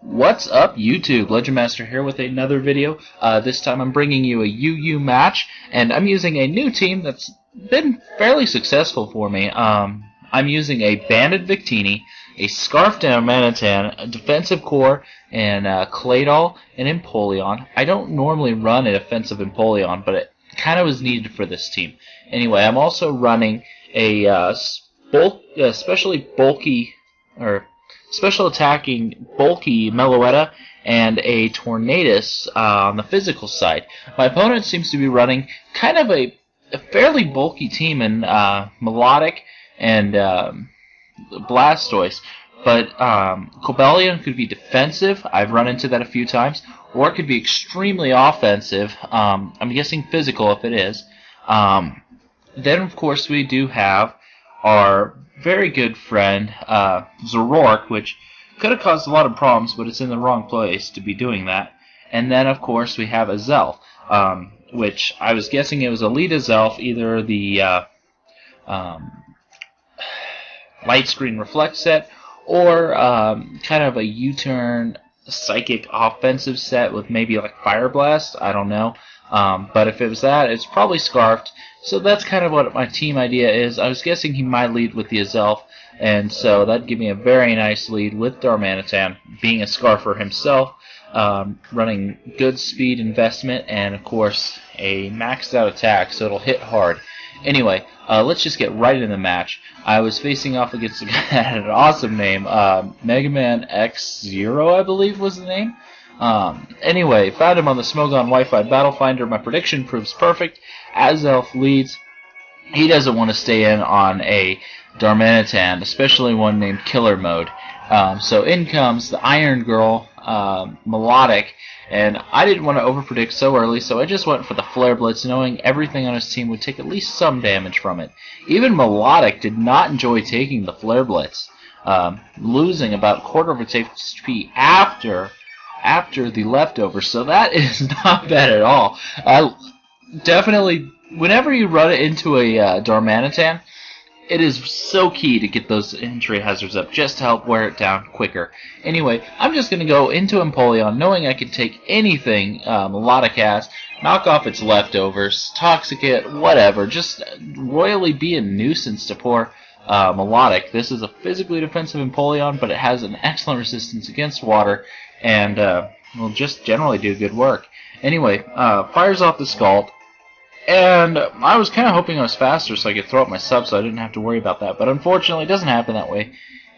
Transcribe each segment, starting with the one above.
What's up, YouTube? Legend Master here with another video. This time I'm bringing you a UU match, and I'm using a new team that's been fairly successful for me. I'm using a Banded Victini, a Scarfed Darmanitan, a Defensive Core, and Claydol and Empoleon. I don't normally run a defensive Empoleon, but it kind of was needed for this team. Anyway, I'm also running a especially bulky, or special attacking bulky Meloetta and a Tornadus on the physical side. My opponent seems to be running kind of a fairly bulky team in Melodic and Blastoise, but Cobalion could be defensive. I've run into that a few times, or it could be extremely offensive. I'm guessing physical if it is. Then, of course, we do have our very good friend, Zoroark, which could have caused a lot of problems, but it's in the wrong place to be doing that. And then, of course, we have a Zelf, which I was guessing it was a Elite Zelf, either the Light Screen Reflect set, or kind of a U-turn Psychic offensive set with maybe like Fire Blast, I don't know. But if it was that, it's probably Scarfed. So that's kind of what my team idea is. I was guessing he might lead with the Azelf, and so that'd give me a very nice lead with Darmanitan, being a Scarfer himself, running good speed investment, and of course a maxed out attack, so it'll hit hard. Anyway, let's just get right in the match. I was facing off against a guy that had an awesome name, MegamanXZero, I believe was the name. Anyway, found him on the Smogon Wi-Fi Battle Finder. My prediction proves perfect. Azelf leads. He doesn't want to stay in on a Darmanitan, especially one named Killer Mode. So in comes the Iron Girl, Melodic, and I didn't want to overpredict so early, so I just went for the Flare Blitz, knowing everything on his team would take at least some damage from it. Even Melodic did not enjoy taking the Flare Blitz, losing about quarter of its HP after the leftovers, so that is not bad at all. Definitely, whenever you run it into a Darmanitan, it is so key to get those entry hazards up just to help wear it down quicker. Anyway, I'm just going to go into Empoleon, knowing I can take anything Melodic has, knock off its leftovers, Toxic it, whatever, just royally be a nuisance to poor Melodic. This is a physically defensive Empoleon, but it has an excellent resistance against water, and will just generally do good work. Anyway, fires off the Scald, and I was kind of hoping I was faster so I could throw up my sub so I didn't have to worry about that, but unfortunately it doesn't happen that way,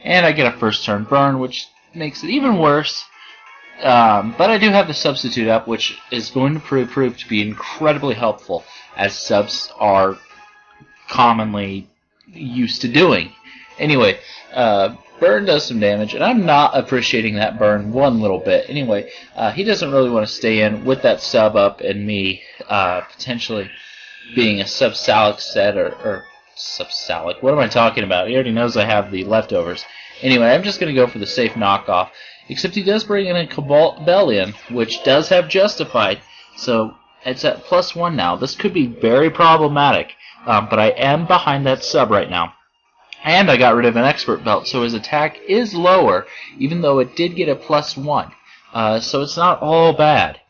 and I get a first turn burn, which makes it even worse. But I do have the substitute up, which is going to prove to be incredibly helpful, as subs are commonly used to doing. Anyway, burn does some damage, and I'm not appreciating that burn one little bit. Anyway, he doesn't really want to stay in with that sub up and me potentially being a Subsalic set, or Subsalic. What am I talking about? He already knows I have the leftovers. Anyway, I'm just going to go for the safe knockoff, except he does bring in a Cobalion, which does have Justified, so it's at +1 now. This could be very problematic, but I am behind that sub right now. And I got rid of an Expert Belt, so his attack is lower, even though it did get a +1. So it's not all bad.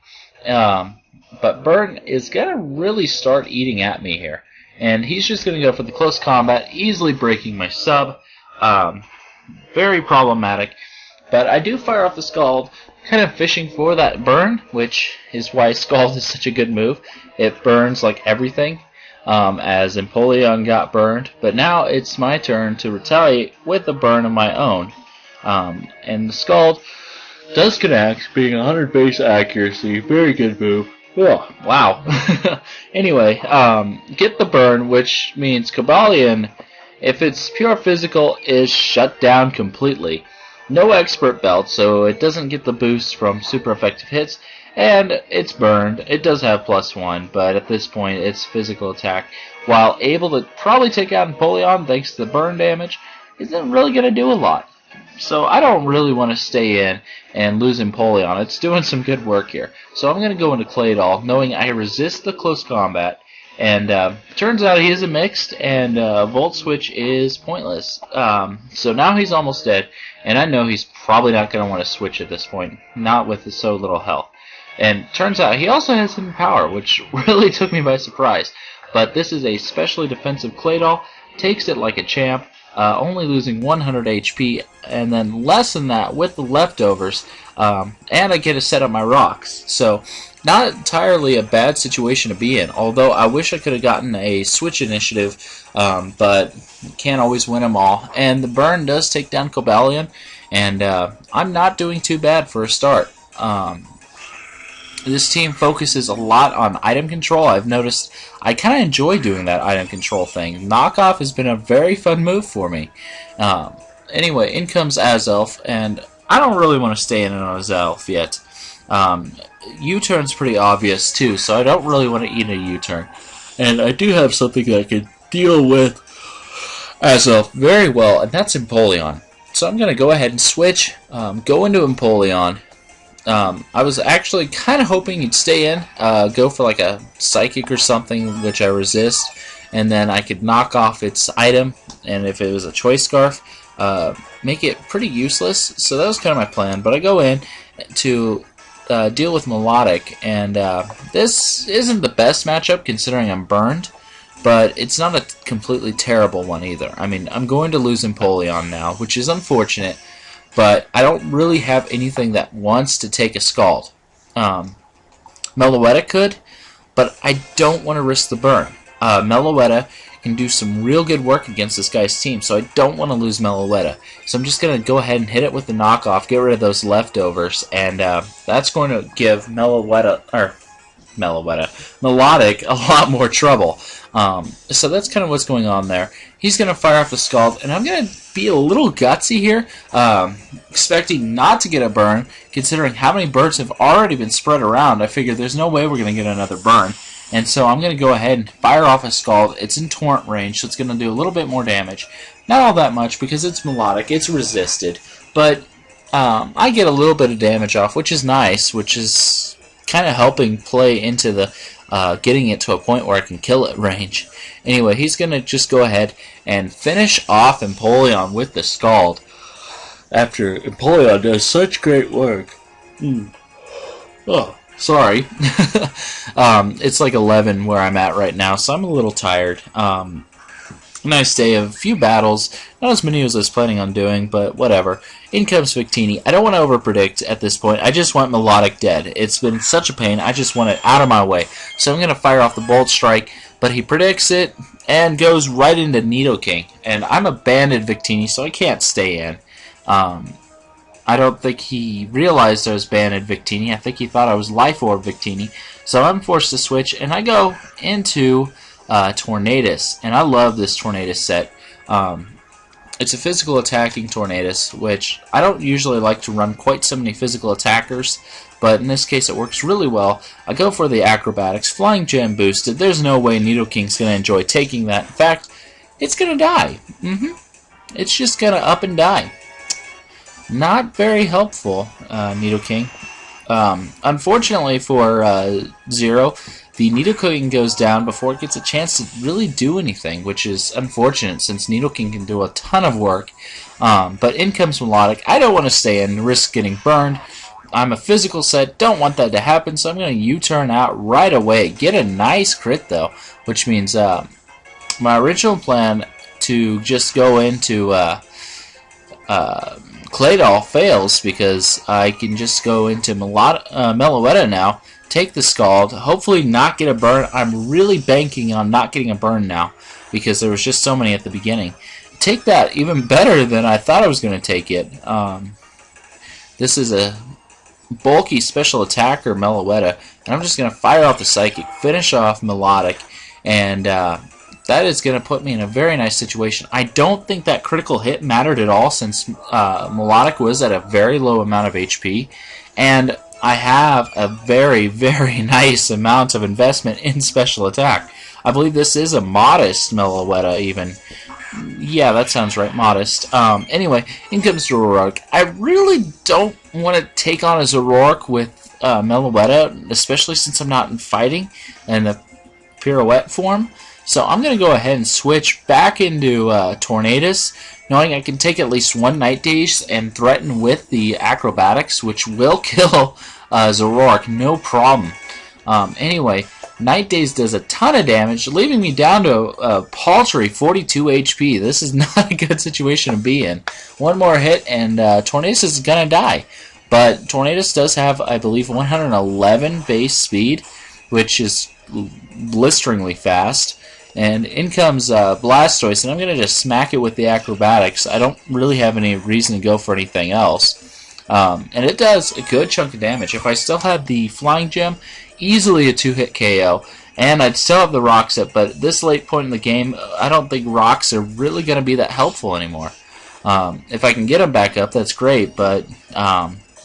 But Burn is going to really start eating at me here. And he's just going to go for the close combat, easily breaking my sub. Very problematic. But I do fire off the Scald, kind of fishing for that burn, which is why Scald is such a good move. It burns like everything. As Empoleon got burned, but now it's my turn to retaliate with a burn of my own. And the Scald does connect, being 100 base accuracy, very good move. Oh, wow. Anyway, get the burn, which means Cobalion, if it's pure physical, is shut down completely. No Expert Belt, so it doesn't get the boost from super effective hits, and it's burned. It does have +1, but at this point it's physical attack. While able to probably take out Empoleon thanks to the burn damage, isn't really going to do a lot. So I don't really want to stay in and lose Empoleon. It's doing some good work here. So I'm going to go into Claydol, knowing I resist the close combat. And turns out he is a mixed, and Volt Switch is pointless. So now he's almost dead, and I know he's probably not going to want to switch at this point, not with so little health. And turns out he also has hidden power, which really took me by surprise. But this is a specially defensive Claydol, takes it like a champ, only losing 100 HP, and then less than that with the leftovers, and I get to set up my rocks. So, not entirely a bad situation to be in, although I wish I could have gotten a switch initiative, but can't always win them all. And the burn does take down Empoleon, and I'm not doing too bad for a start. This team focuses a lot on item control. I've noticed I kind of enjoy doing that item control thing. Knockoff has been a very fun move for me. Anyway, in comes Azelf, and I don't really want to stay in on Azelf yet. U-turn's pretty obvious too, so I don't really want to eat a U-turn. And I do have something that I can deal with Azelf very well, and that's Empoleon. So I'm going to go ahead and switch, go into Empoleon. I was actually kind of hoping he'd stay in, go for like a Psychic or something, which I resist, and then I could knock off its item, and if it was a Choice Scarf, make it pretty useless. So that was kind of my plan, but I go in to deal with Melodic, and this isn't the best matchup considering I'm burned, but it's not a completely terrible one either. I mean, I'm going to lose Empoleon now, which is unfortunate, but I don't really have anything that wants to take a Scald. Meloetta could, but I don't want to risk the burn. Meloetta can do some real good work against this guy's team, so I don't want to lose Meloetta. So I'm just going to go ahead and hit it with the knockoff, get rid of those leftovers, and that's going to give Melodic a lot more trouble. So that's kind of what's going on there. He's going to fire off the Scald, and I'm going to be a little gutsy here, expecting not to get a burn, considering how many birds have already been spread around. I figured there's no way we're going to get another burn. And so I'm going to go ahead and fire off a Scald. It's in Torrent range, so it's going to do a little bit more damage. Not all that much because it's Melodic, it's resisted, but I get a little bit of damage off, which is nice, which is kind of helping play into the getting it to a point where I can kill it range. Anyway, he's going to just go ahead and finish off Empoleon with the Scald after Empoleon does such great work. Oh, sorry. It's like 11 where I'm at right now, so I'm a little tired. Nice day of a few battles, not as many as I was planning on doing, but whatever. In comes Victini. I don't want to overpredict at this point. I just want Melodic dead. It's been such a pain. I just want it out of my way. So I'm going to fire off the Bolt Strike, but he predicts it and goes right into Nidoking. And I'm a banded Victini, so I can't stay in. I don't think he realized I was banded Victini. I think he thought I was Life Orb Victini. So I'm forced to switch, and I go into Tornadus. And I love this Tornadus set. It's a physical attacking Tornadus, which I don't usually like to run quite so many physical attackers, but in this case it works really well. I go for the Acrobatics, Flying Gem boosted. There's no way Nidoking's going to enjoy taking that. In fact, it's going to die. It's just going to up and die. Not very helpful, Nidoking. Unfortunately for Zero, the Nidoking goes down before it gets a chance to really do anything, which is unfortunate since Nidoking can do a ton of work. But in comes Melodic. I don't want to stay in and risk getting burned. I'm a physical set, don't want that to happen, so I'm going to U-turn out right away. Get a nice crit though, which means my original plan to just go into Claydol fails because I can just go into Meloetta now, take the Scald, hopefully not get a burn. I'm really banking on not getting a burn now because there was just so many at the beginning. Take that even better than I thought I was going to take it. This is a bulky special attacker Meloetta, and I'm just going to fire off the Psychic, finish off Melodic, and that is going to put me in a very nice situation. I don't think that critical hit mattered at all since Melodic was at a very low amount of HP, and I have a very, very nice amount of investment in special attack. I believe this is a modest Meloetta even. Yeah, that sounds right, modest. Anyway, in comes Zoroark. I really don't want to take on a Zoroark with Meloetta, especially since I'm not in fighting in the pirouette form. So I'm going to go ahead and switch back into Tornadus. knowing I can take at least one Night Daze and threaten with the Acrobatics, which will kill Zoroark, no problem. Anyway, Night Daze does a ton of damage, leaving me down to a paltry 42 HP. This is not a good situation to be in. One more hit and Tornadus is going to die. But Tornadus does have, I believe, 111 base speed, which is blisteringly fast. And in comes Blastoise, and I'm going to just smack it with the Acrobatics. I don't really have any reason to go for anything else. And it does a good chunk of damage. If I still had the Flying Gem, easily a 2-hit KO. And I'd still have the Rock Set, but at this late point in the game, I don't think Rocks are really going to be that helpful anymore. If I can get him back up, that's great, but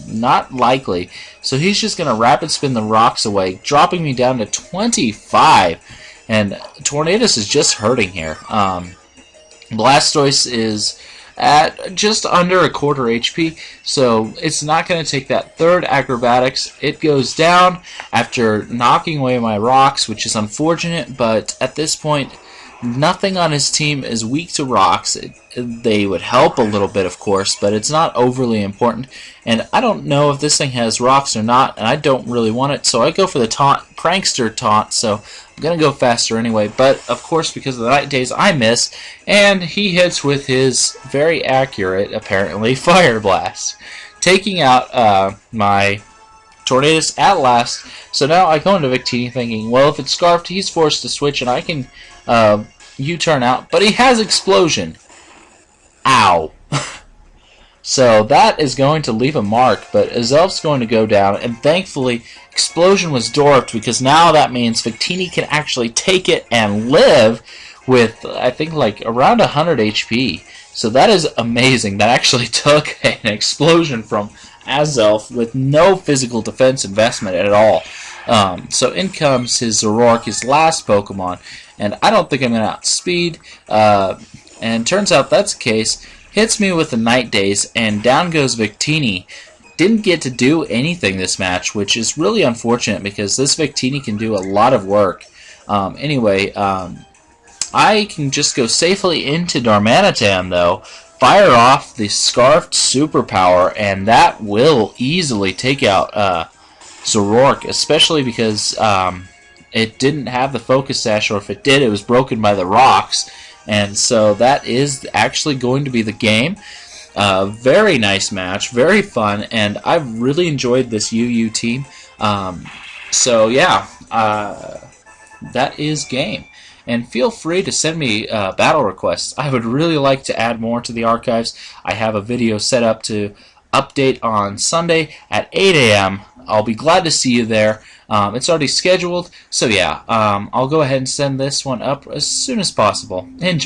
not likely. So he's just going to Rapid Spin the Rocks away, dropping me down to 25. And Tornadus is just hurting here. Blastoise is at just under a quarter HP, so it's not going to take that third Acrobatics. It goes down after knocking away my rocks, which is unfortunate, but at this point, nothing on his team is weak to rocks. They would help a little bit, of course, but it's not overly important. And I don't know if this thing has rocks or not, and I don't really want it, so I go for the prankster taunt, so I'm going to go faster anyway. But, of course, because of the Night Daze, I miss, and he hits with his very accurate, apparently, Fire Blast, taking out my Tornadus at last. So now I go into Victini thinking, well, if it's Scarfed, he's forced to switch, and I can U-turn out, but he has Explosion. Ow. So that is going to leave a mark, but Azelf's going to go down, and thankfully Explosion was dwarfed, because now that means Victini can actually take it and live with, I think, like around 100 HP. So that is amazing. That actually took an explosion from Azelf with no physical defense investment at all. So in comes his Zoroark, his last Pokemon, and I don't think I'm going to outspeed, and turns out that's the case. Hits me with the Night Daze, and down goes Victini. Didn't get to do anything this match, which is really unfortunate because this Victini can do a lot of work. Anyway, I can just go safely into Darmanitan, though, fire off the Scarfed Superpower, and that will easily take out Zoroark, especially because it didn't have the Focus Sash, or if it did, it was broken by the rocks. And so that is actually going to be the game. Very nice match, very fun, and I've really enjoyed this UU team. So yeah, that is game. And feel free to send me battle requests. I would really like to add more to the archives. I have a video set up to update on Sunday at 8 a.m. I'll be glad to see you there. It's already scheduled, so yeah, I'll go ahead and send this one up as soon as possible. Enjoy.